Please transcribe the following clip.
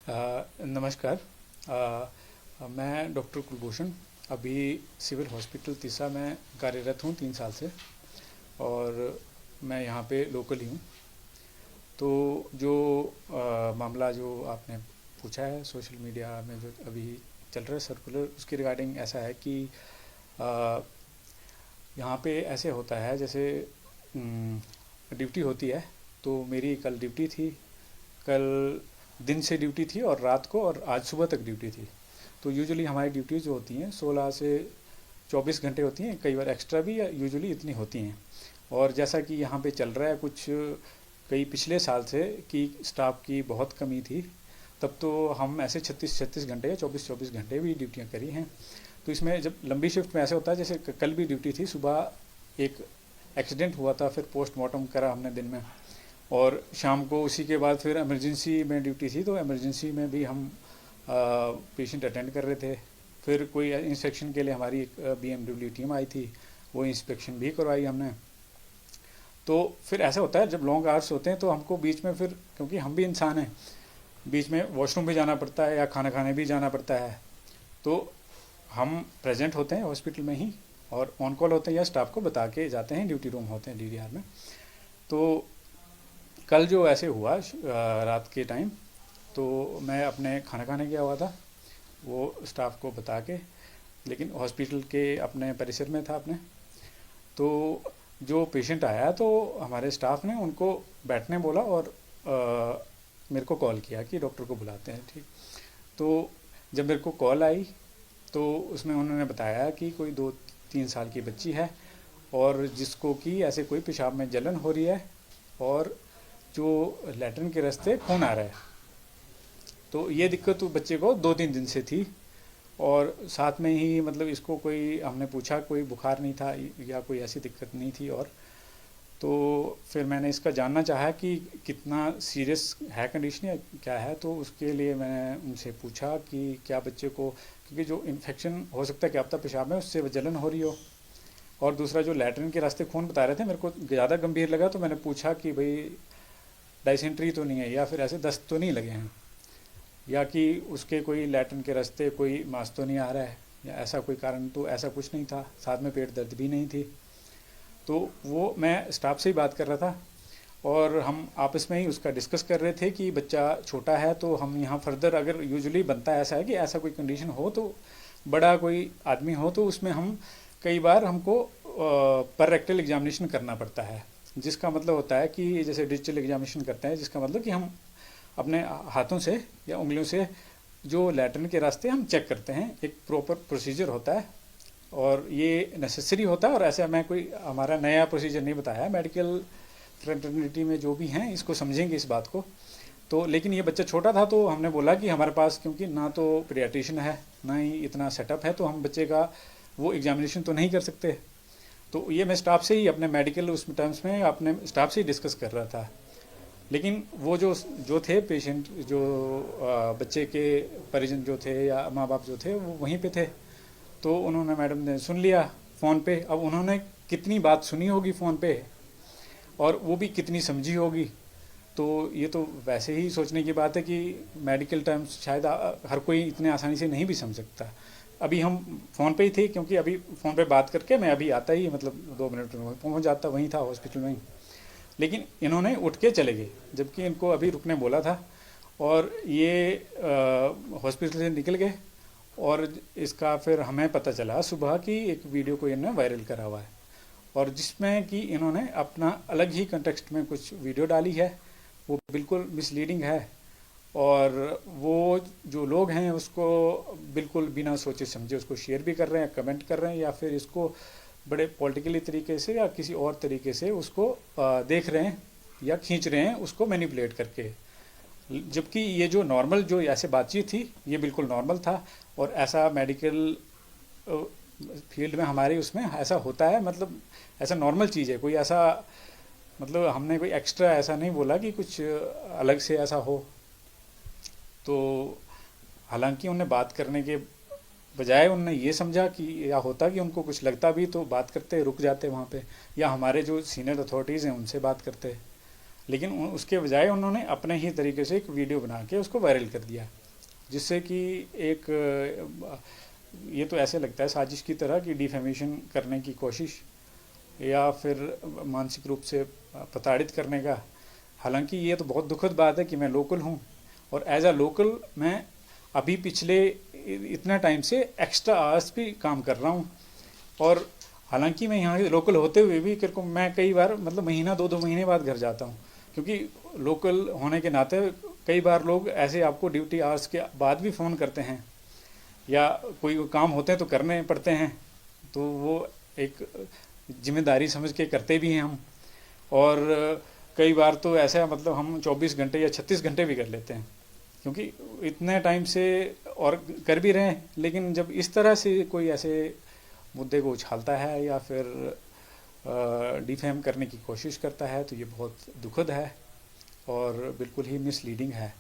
नमस्कार। मैं डॉक्टर कुलभूषण अभी सिविल हॉस्पिटल तीसा में कार्यरत हूँ 3 साल से, और मैं यहाँ पे लोकल ही हूँ। तो जो मामला जो आपने पूछा है सोशल मीडिया में जो अभी चल रहा है सर्कुलर, उसके रिगार्डिंग ऐसा है कि अ, यहाँ पे ऐसे होता है जैसे ड्यूटी होती है। तो मेरी कल ड्यूटी थी, कल दिन से ड्यूटी थी और रात को और आज सुबह तक ड्यूटी थी। तो यूजुअली हमारी ड्यूटी जो होती हैं 16 से 24 घंटे होती हैं, कई बार एक्स्ट्रा भी यूजुअली इतनी होती हैं। और जैसा कि यहाँ पे चल रहा है कुछ कई पिछले साल से कि स्टाफ की बहुत कमी थी, तब तो हम ऐसे 36-36 घंटे या 24-24 घंटे भी ड्यूटियाँ करी हैं। तो इसमें जब लंबी शिफ्ट में ऐसे होता है, जैसे कल भी ड्यूटी थी, सुबह एक एक्सीडेंट हुआ था, फिर पोस्टमार्टम करा हमने दिन में, और शाम को उसी के बाद फिर इमरजेंसी में ड्यूटी थी, तो इमरजेंसी में भी हम पेशेंट अटेंड कर रहे थे। फिर कोई इंस्पेक्शन के लिए हमारी एक BMW टीम आई थी, वो इंस्पेक्शन भी करवाई हमने। तो फिर ऐसा होता है जब लॉन्ग आवर्स होते हैं तो हमको बीच में फिर, क्योंकि हम भी इंसान हैं, बीच में वॉशरूम भी जाना पड़ता है या खाना खाने भी जाना पड़ता है। तो हम प्रेजेंट होते हैं हॉस्पिटल में ही और ऑन कॉल होते हैं या स्टाफ को बता के जाते हैं, ड्यूटी रूम होते हैं DDR में। तो कल जो ऐसे हुआ रात के टाइम, तो मैं अपने खाना खाने गया हुआ था, वो स्टाफ को बता के, लेकिन हॉस्पिटल के अपने परिसर में था अपने। तो जो पेशेंट आया तो हमारे स्टाफ ने उनको बैठने बोला और मेरे को कॉल किया कि डॉक्टर को बुलाते हैं। ठीक, तो जब मेरे को कॉल आई तो उसमें उन्होंने बताया कि कोई 2-3 साल की बच्ची है और जिसको कि ऐसे कोई पेशाब में जलन हो रही है और जो लैट्रिन के रास्ते खून आ रहा है। तो ये दिक्कत तो बच्चे को 2-3 दिन से थी, और साथ में ही मतलब इसको कोई, हमने पूछा कोई बुखार नहीं था या कोई ऐसी दिक्कत नहीं थी। और तो फिर मैंने इसका जानना चाहा कि कितना सीरियस है कंडीशन या क्या है। तो उसके लिए मैंने उनसे पूछा कि क्या बच्चे को, क्योंकि जो इन्फेक्शन हो सकता है क्या पता पेशाब में, उससे जलन हो रही हो, और दूसरा जो लैट्रिन के रास्ते खून बता रहे थे, मेरे को ज़्यादा गंभीर लगा। तो मैंने पूछा कि भाई डाइसेंट्री तो नहीं है या फिर ऐसे दस्त तो नहीं लगे हैं, या कि उसके कोई लैट्रिन के रास्ते कोई मांस तो नहीं आ रहा है, या ऐसा कोई कारण। तो ऐसा कुछ नहीं था, साथ में पेट दर्द भी नहीं थी। तो वो मैं स्टाफ से ही बात कर रहा था और हम आपस में ही उसका डिस्कस कर रहे थे कि बच्चा छोटा है, तो हम यहाँ फर्दर, अगर यूजुअली बनता है ऐसा है कि ऐसा कोई कंडीशन हो तो बड़ा कोई आदमी हो तो उसमें हम कई बार हमको पर रेक्टल एग्जामिनेशन करना पड़ता है, जिसका मतलब होता है कि जैसे डिजिटल एग्जामिनेशन करते हैं, जिसका मतलब कि हम अपने हाथों से या उंगलियों से जो लैट्रिन के रास्ते हम चेक करते हैं। एक प्रॉपर प्रोसीजर होता है और ये नेसेसरी होता है, और ऐसा मैं कोई हमारा नया प्रोसीजर नहीं बताया। मेडिकल फ्रेटर्निटी में जो भी हैं इसको समझेंगे इस बात को। तो लेकिन ये बच्चा छोटा था तो हमने बोला कि हमारे पास, क्योंकि ना तो पीडियाट्रिशियन है ना ही इतना सेटअप है, तो हम बच्चे का वो एग्जामिनेशन तो नहीं कर सकते। तो ये मैं स्टाफ से ही अपने मेडिकल उस टर्म्स में अपने स्टाफ से ही डिस्कस कर रहा था। लेकिन वो जो जो थे पेशेंट, जो बच्चे के परिजन जो थे या माँ बाप जो थे, वो वहीं पे थे। तो उन्होंने, मैडम ने सुन लिया फ़ोन पे। अब उन्होंने कितनी बात सुनी होगी फ़ोन पे और वो भी कितनी समझी होगी, तो ये तो वैसे ही सोचने की बात है कि मेडिकल टर्म्स शायद हर कोई इतने आसानी से नहीं भी समझ सकता। अभी हम फ़ोन पे ही थे, क्योंकि अभी फ़ोन पे बात करके मैं अभी आता ही, मतलब 2 मिनट में पहुंच जाता, वहीं था हॉस्पिटल में ही। लेकिन इन्होंने उठ के चले गए जबकि इनको अभी रुकने बोला था, और ये हॉस्पिटल से निकल गए। और इसका फिर हमें पता चला सुबह कि एक वीडियो को इन्होंने वायरल करा हुआ है, और जिसमें कि इन्होंने अपना अलग ही कंटेक्स्ट में कुछ वीडियो डाली है, वो बिल्कुल मिसलीडिंग है। और वो जो लोग हैं उसको बिल्कुल बिना सोचे समझे उसको शेयर भी कर रहे हैं, कमेंट कर रहे हैं, या फिर इसको बड़े पॉलिटिकली तरीके से या किसी और तरीके से उसको देख रहे हैं या खींच रहे हैं उसको मैनिपुलेट करके। जबकि ये जो नॉर्मल जो ऐसे बातचीत थी ये बिल्कुल नॉर्मल था, और ऐसा मेडिकल फील्ड में हमारे उसमें ऐसा होता है, मतलब ऐसा नॉर्मल चीज़ है। कोई ऐसा, मतलब हमने कोई एक्स्ट्रा ऐसा नहीं बोला कि कुछ अलग से ऐसा हो। तो हालांकि उन्हें बात करने के बजाय उनने ये समझा कि, या होता कि उनको कुछ लगता भी तो बात करते, रुक जाते वहाँ पे, या हमारे जो सीनियर अथॉरिटीज़ हैं उनसे बात करते। लेकिन उसके बजाय उन्होंने अपने ही तरीके से एक वीडियो बना के उसको वायरल कर दिया, जिससे कि एक ये तो ऐसे लगता है साजिश की तरह कि डिफेमेशन करने की कोशिश या फिर मानसिक रूप से प्रताड़ित करने का। हालांकि ये तो बहुत दुखद बात है कि मैं लोकल हूँ और एज अ लोकल मैं अभी पिछले इतना टाइम से एक्स्ट्रा आवर्स भी काम कर रहा हूँ। और हालांकि मैं यहाँ लोकल होते हुए भी मैं कई बार मतलब महीना 2-2 महीने बाद घर जाता हूँ, क्योंकि लोकल होने के नाते कई बार लोग ऐसे आपको ड्यूटी आवर्स के बाद भी फ़ोन करते हैं या कोई काम होते हैं तो करने पड़ते हैं, तो वो एक जिम्मेदारी समझ के करते भी हैं हम। और कई बार तो ऐसा मतलब हम 24 घंटे या 36 घंटे भी कर लेते हैं, क्योंकि इतने टाइम से और कर भी रहे हैं। लेकिन जब इस तरह से कोई ऐसे मुद्दे को उछालता है या फिर डिफेम करने की कोशिश करता है तो ये बहुत दुखद है और बिल्कुल ही मिसलीडिंग है।